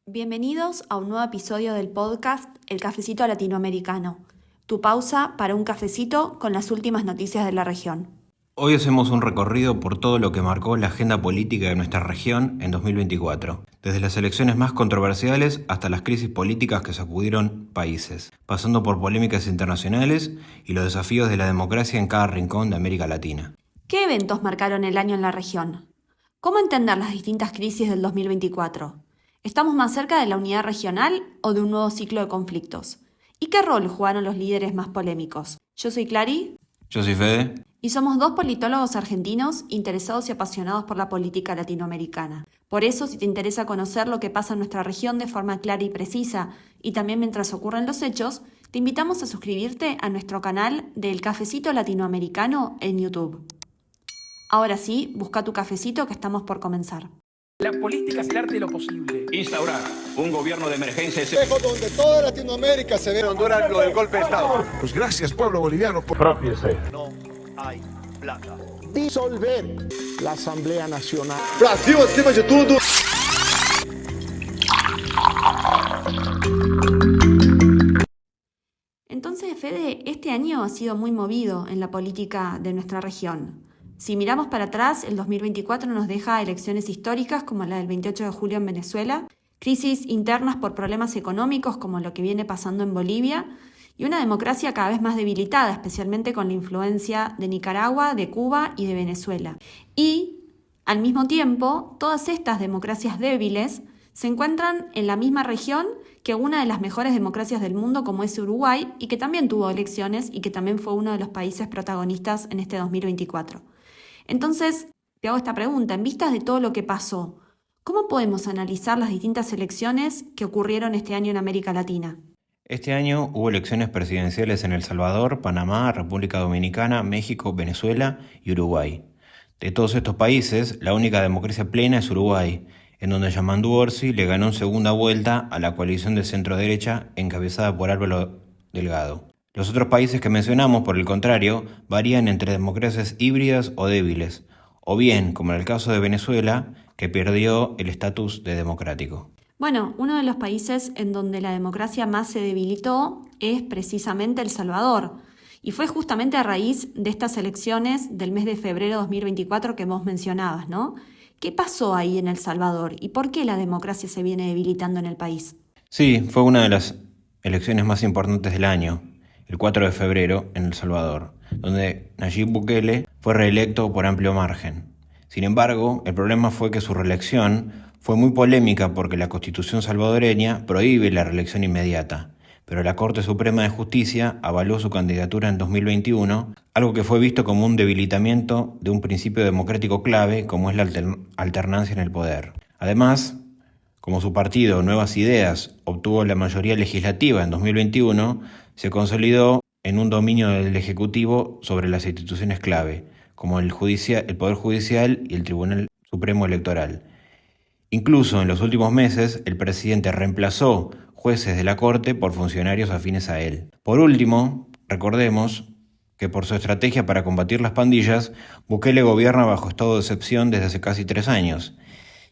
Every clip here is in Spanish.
Bienvenidos a un nuevo episodio del podcast El Cafecito Latinoamericano, tu pausa para un cafecito con las últimas noticias de la región. Hoy hacemos un recorrido por todo lo que marcó la agenda política de nuestra región en 2024, desde las elecciones más controversiales hasta las crisis políticas que sacudieron países, pasando por polémicas internacionales y los desafíos de la democracia en cada rincón de América Latina. ¿Qué eventos marcaron el año en la región? ¿Cómo entender las distintas crisis del 2024? ¿Estamos más cerca de la unidad regional o de un nuevo ciclo de conflictos? ¿Y qué rol jugaron los líderes más polémicos? Yo soy Clary. Yo soy Fede. Y somos dos politólogos argentinos interesados y apasionados por la política latinoamericana. Por eso, si te interesa conocer lo que pasa en nuestra región de forma clara y precisa, y también mientras ocurren los hechos, te invitamos a suscribirte a nuestro canal del Cafecito Latinoamericano en YouTube. Ahora sí, busca tu cafecito que estamos por comenzar. La política es el arte de lo posible. Instaurar un gobierno de emergencia donde toda Latinoamérica se ve. Honduras lo del golpe de Estado. Pues gracias, pueblo boliviano. Propiese. No hay plata. Disolver la Asamblea Nacional. Brasil acima de tudo. Entonces, Fede, este año ha sido muy movido en la política de nuestra región. Si miramos para atrás, el 2024 nos deja elecciones históricas como la del 28 de julio en Venezuela, crisis internas por problemas económicos como lo que viene pasando en Bolivia y una democracia cada vez más debilitada, especialmente con la influencia de Nicaragua, de Cuba y de Venezuela. Y, al mismo tiempo, todas estas democracias débiles se encuentran en la misma región que una de las mejores democracias del mundo como es Uruguay y que también tuvo elecciones y que también fue uno de los países protagonistas en este 2024. Entonces, te hago esta pregunta, en vistas de todo lo que pasó, ¿cómo podemos analizar las distintas elecciones que ocurrieron este año en América Latina? Este año hubo elecciones presidenciales en El Salvador, Panamá, República Dominicana, México, Venezuela y Uruguay. De todos estos países, la única democracia plena es Uruguay, en donde Yamandu Orsi le ganó en segunda vuelta a la coalición de centro-derecha encabezada por Álvaro Delgado. Los otros países que mencionamos, por el contrario, varían entre democracias híbridas o débiles, o bien, como en el caso de Venezuela, que perdió el estatus de democrático. Bueno, uno de los países en donde la democracia más se debilitó es precisamente El Salvador, y fue justamente a raíz de estas elecciones del mes de febrero de 2024 que vos mencionabas, ¿no? ¿Qué pasó ahí en El Salvador y por qué la democracia se viene debilitando en el país? Sí, fue una de las elecciones más importantes del año, el 4 de febrero en El Salvador, donde Nayib Bukele fue reelecto por amplio margen. Sin embargo, el problema fue que su reelección fue muy polémica porque la Constitución salvadoreña prohíbe la reelección inmediata, pero la Corte Suprema de Justicia avaló su candidatura en 2021, algo que fue visto como un debilitamiento de un principio democrático clave como es la alternancia en el poder. Además, como su partido Nuevas Ideas obtuvo la mayoría legislativa en 2021, se consolidó en un dominio del Ejecutivo sobre las instituciones clave, como el Poder Judicial y el Tribunal Supremo Electoral. Incluso en los últimos meses, el presidente reemplazó jueces de la Corte por funcionarios afines a él. Por último, recordemos que por su estrategia para combatir las pandillas, Bukele gobierna bajo estado de excepción desde hace casi 3 años.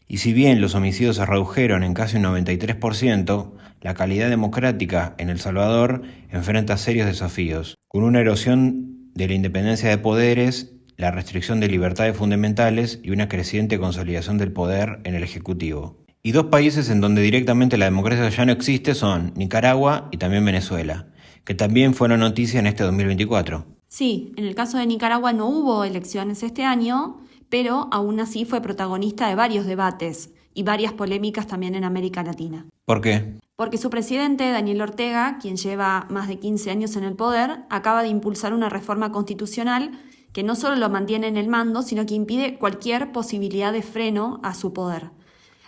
Y si bien los homicidios se redujeron en casi un 93%, la calidad democrática en El Salvador enfrenta serios desafíos, con una erosión de la independencia de poderes, la restricción de libertades fundamentales y una creciente consolidación del poder en el Ejecutivo. Y 2 países en donde directamente la democracia ya no existe son Nicaragua y también Venezuela, que también fueron noticia en este 2024. Sí, en el caso de Nicaragua no hubo elecciones este año, pero aún así fue protagonista de varios debates y varias polémicas también en América Latina. ¿Por qué? Porque su presidente, Daniel Ortega, quien lleva más de 15 años en el poder, acaba de impulsar una reforma constitucional que no solo lo mantiene en el mando, sino que impide cualquier posibilidad de freno a su poder.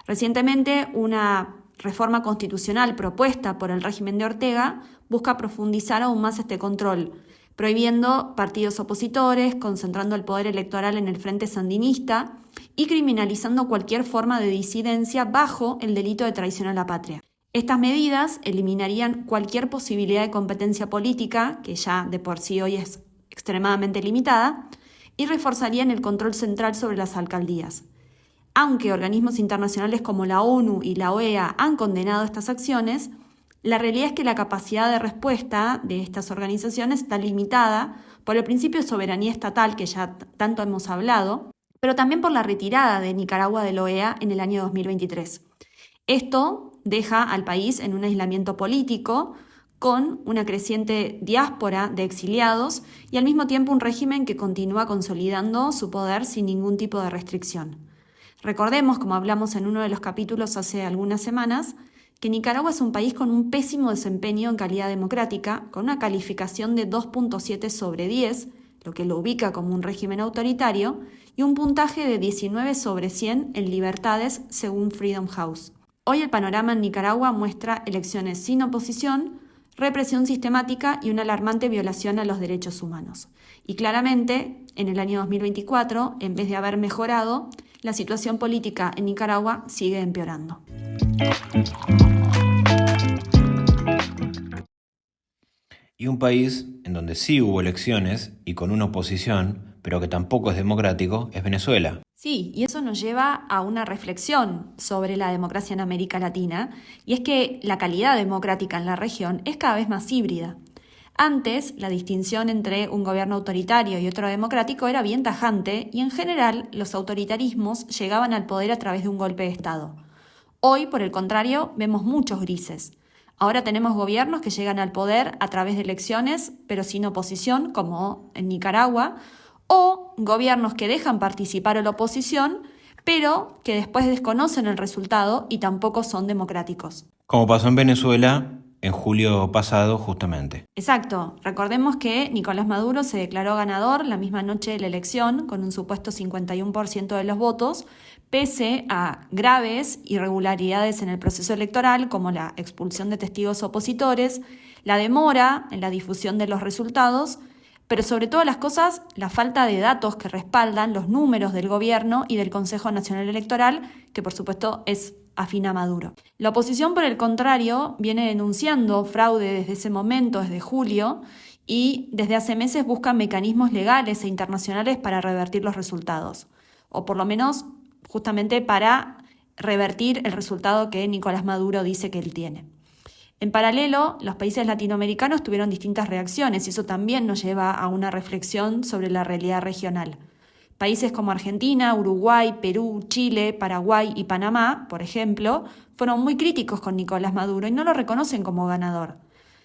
Recientemente, una reforma constitucional propuesta por el régimen de Ortega busca profundizar aún más este control, prohibiendo partidos opositores, concentrando el poder electoral en el Frente Sandinista y criminalizando cualquier forma de disidencia bajo el delito de traición a la patria. Estas medidas eliminarían cualquier posibilidad de competencia política, que ya de por sí hoy es extremadamente limitada, y reforzarían el control central sobre las alcaldías. Aunque organismos internacionales como la ONU y la OEA han condenado estas acciones, la realidad es que la capacidad de respuesta de estas organizaciones está limitada por el principio de soberanía estatal, que ya tanto hemos hablado, pero también por la retirada de Nicaragua de la OEA en el año 2023. Esto deja al país en un aislamiento político, con una creciente diáspora de exiliados y al mismo tiempo un régimen que continúa consolidando su poder sin ningún tipo de restricción. Recordemos, como hablamos en uno de los capítulos hace algunas semanas, que Nicaragua es un país con un pésimo desempeño en calidad democrática, con una calificación de 2.7 sobre 10, lo que lo ubica como un régimen autoritario, y un puntaje de 19 sobre 100 en libertades según Freedom House. Hoy el panorama en Nicaragua muestra elecciones sin oposición, represión sistemática y una alarmante violación a los derechos humanos. Y claramente, en el año 2024, en vez de haber mejorado, la situación política en Nicaragua sigue empeorando. Y un país en donde sí hubo elecciones y con una oposición, pero que tampoco es democrático, es Venezuela. Sí, y eso nos lleva a una reflexión sobre la democracia en América Latina, y es que la calidad democrática en la región es cada vez más híbrida. Antes, la distinción entre un gobierno autoritario y otro democrático era bien tajante, y en general los autoritarismos llegaban al poder a través de un golpe de Estado. Hoy, por el contrario, vemos muchos grises. Ahora tenemos gobiernos que llegan al poder a través de elecciones, pero sin oposición, como en Nicaragua, o gobiernos que dejan participar a la oposición, pero que después desconocen el resultado y tampoco son democráticos. Como pasó en Venezuela en julio pasado justamente. Exacto. Recordemos que Nicolás Maduro se declaró ganador la misma noche de la elección con un supuesto 51% de los votos, pese a graves irregularidades en el proceso electoral como la expulsión de testigos opositores, la demora en la difusión de los resultados, pero sobre todas las cosas, la falta de datos que respaldan los números del gobierno y del Consejo Nacional Electoral, que por supuesto es afín a Maduro. La oposición, por el contrario, viene denunciando fraude desde ese momento, desde julio, y desde hace meses busca mecanismos legales e internacionales para revertir los resultados, o por lo menos justamente para revertir el resultado que Nicolás Maduro dice que él tiene. En paralelo, los países latinoamericanos tuvieron distintas reacciones y eso también nos lleva a una reflexión sobre la realidad regional. Países como Argentina, Uruguay, Perú, Chile, Paraguay y Panamá, por ejemplo, fueron muy críticos con Nicolás Maduro y no lo reconocen como ganador.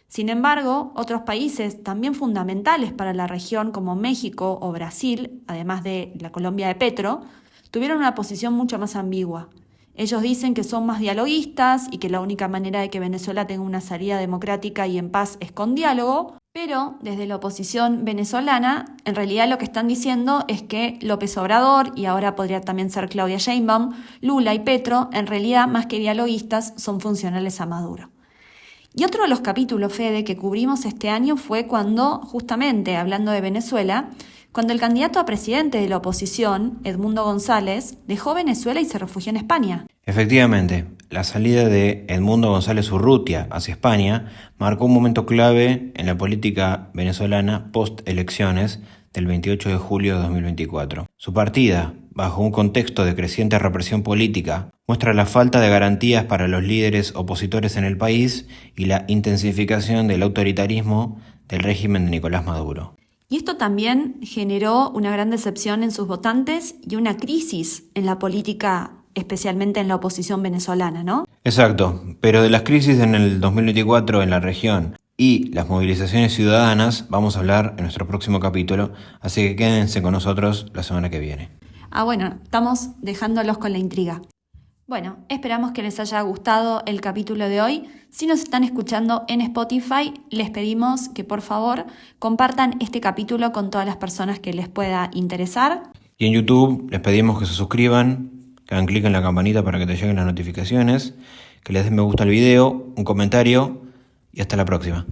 Sin embargo, otros países también fundamentales para la región como México o Brasil, además de la Colombia de Petro, tuvieron una posición mucho más ambigua. Ellos dicen que son más dialoguistas y que la única manera de que Venezuela tenga una salida democrática y en paz es con diálogo, pero desde la oposición venezolana, en realidad lo que están diciendo es que López Obrador, y ahora podría también ser Claudia Sheinbaum, Lula y Petro, en realidad más que dialoguistas, son funcionales a Maduro. Y otro de los capítulos, Fede, que cubrimos este año fue cuando, justamente hablando de Venezuela, cuando el candidato a presidente de la oposición, Edmundo González, dejó Venezuela y se refugió en España. Efectivamente, la salida de Edmundo González Urrutia hacia España marcó un momento clave en la política venezolana post-elecciones del 28 de julio de 2024. Su partida, bajo un contexto de creciente represión política, muestra la falta de garantías para los líderes opositores en el país y la intensificación del autoritarismo del régimen de Nicolás Maduro. Y esto también generó una gran decepción en sus votantes y una crisis en la política, especialmente en la oposición venezolana, ¿no? Exacto, pero de las crisis en el 2024 en la región y las movilizaciones ciudadanas vamos a hablar en nuestro próximo capítulo, así que quédense con nosotros la semana que viene. Bueno, estamos dejándolos con la intriga. Bueno, esperamos que les haya gustado el capítulo de hoy. Si nos están escuchando en Spotify, les pedimos que por favor compartan este capítulo con todas las personas que les pueda interesar. Y en YouTube les pedimos que se suscriban, que hagan clic en la campanita para que te lleguen las notificaciones, que les den me gusta al video, un comentario y hasta la próxima.